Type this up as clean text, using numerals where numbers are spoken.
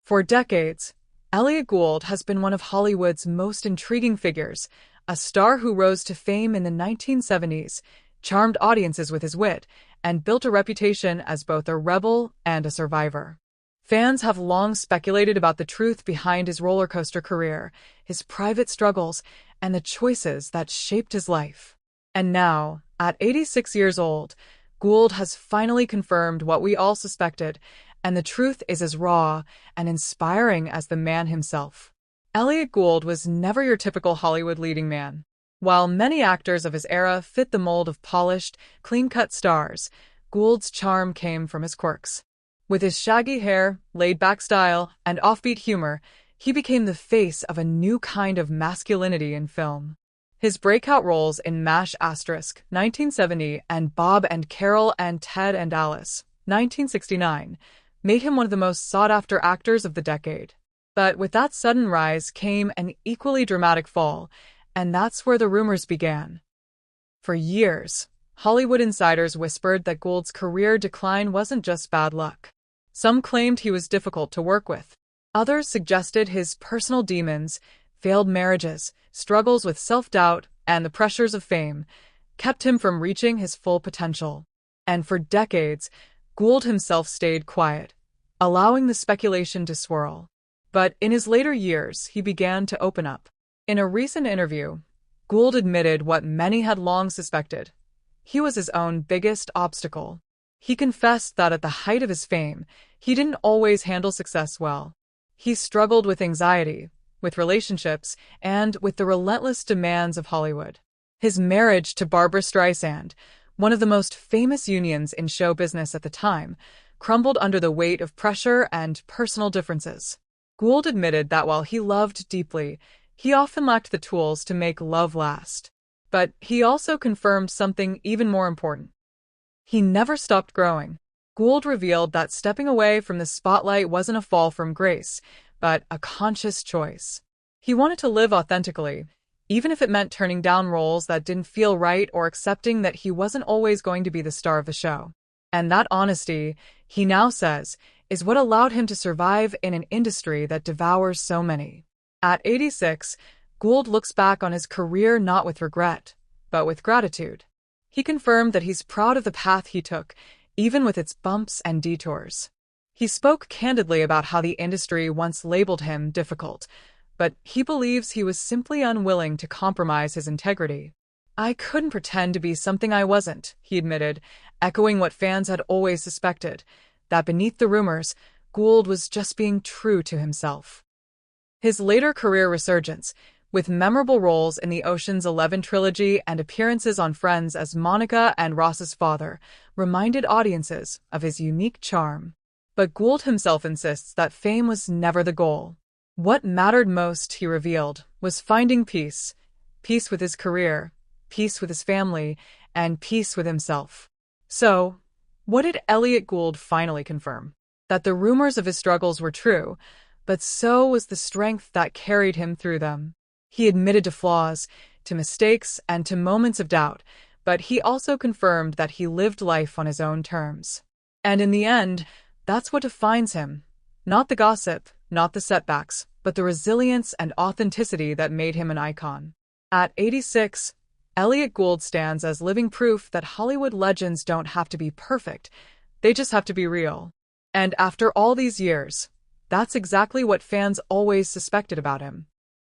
For decades, Elliott Gould has been one of Hollywood's most intriguing figures, a star who rose to fame in the 1970s, charmed audiences with his wit, and built a reputation as both a rebel and a survivor. Fans have long speculated about the truth behind his roller coaster career, his private struggles, and the choices that shaped his life. And now, at 86 years old, Gould has finally confirmed what we all suspected, and the truth is as raw and inspiring as the man himself. Elliott Gould was never your typical Hollywood leading man. While many actors of his era fit the mold of polished, clean-cut stars, Gould's charm came from his quirks. With his shaggy hair, laid-back style, and offbeat humor, he became the face of a new kind of masculinity in film. His breakout roles in MASH * 1970 and Bob and Carol and Ted and Alice 1969 made him one of the most sought-after actors of the decade. But with that sudden rise came an equally dramatic fall, and that's where the rumors began. For years, Hollywood insiders whispered that Gould's career decline wasn't just bad luck. Some claimed he was difficult to work with. Others suggested his personal demons, failed marriages, struggles with self-doubt, and the pressures of fame kept him from reaching his full potential. And for decades, Gould himself stayed quiet, allowing the speculation to swirl. But in his later years, he began to open up. In a recent interview, Gould admitted what many had long suspected. He was his own biggest obstacle. He confessed that at the height of his fame, he didn't always handle success well. He struggled with anxiety, with relationships, and with the relentless demands of Hollywood. His marriage to Barbra Streisand, one of the most famous unions in show business at the time, crumbled under the weight of pressure and personal differences. Gould admitted that while he loved deeply, he often lacked the tools to make love last. But he also confirmed something even more important. He never stopped growing. Gould revealed that stepping away from the spotlight wasn't a fall from grace, but a conscious choice. He wanted to live authentically, even if it meant turning down roles that didn't feel right or accepting that he wasn't always going to be the star of the show. And that honesty, he now says, is what allowed him to survive in an industry that devours so many. At 86, Gould looks back on his career not with regret, but with gratitude. He confirmed that he's proud of the path he took, even with its bumps and detours. He spoke candidly about how the industry once labeled him difficult, but he believes he was simply unwilling to compromise his integrity. "I couldn't pretend to be something I wasn't," he admitted, echoing what fans had always suspected, that beneath the rumors, Gould was just being true to himself. His later career resurgence, with memorable roles in the Ocean's 11 trilogy and appearances on Friends as Monica and Ross's father, reminded audiences of his unique charm. But Gould himself insists that fame was never the goal. What mattered most, he revealed, was finding peace. Peace with his career, peace with his family, and peace with himself. So, what did Elliott Gould finally confirm? That the rumors of his struggles were true, but so was the strength that carried him through them. He admitted to flaws, to mistakes, and to moments of doubt, but he also confirmed that he lived life on his own terms. And in the end, that's what defines him. Not the gossip, not the setbacks, but the resilience and authenticity that made him an icon. At 86, Elliott Gould stands as living proof that Hollywood legends don't have to be perfect, they just have to be real. And after all these years, that's exactly what fans always suspected about him.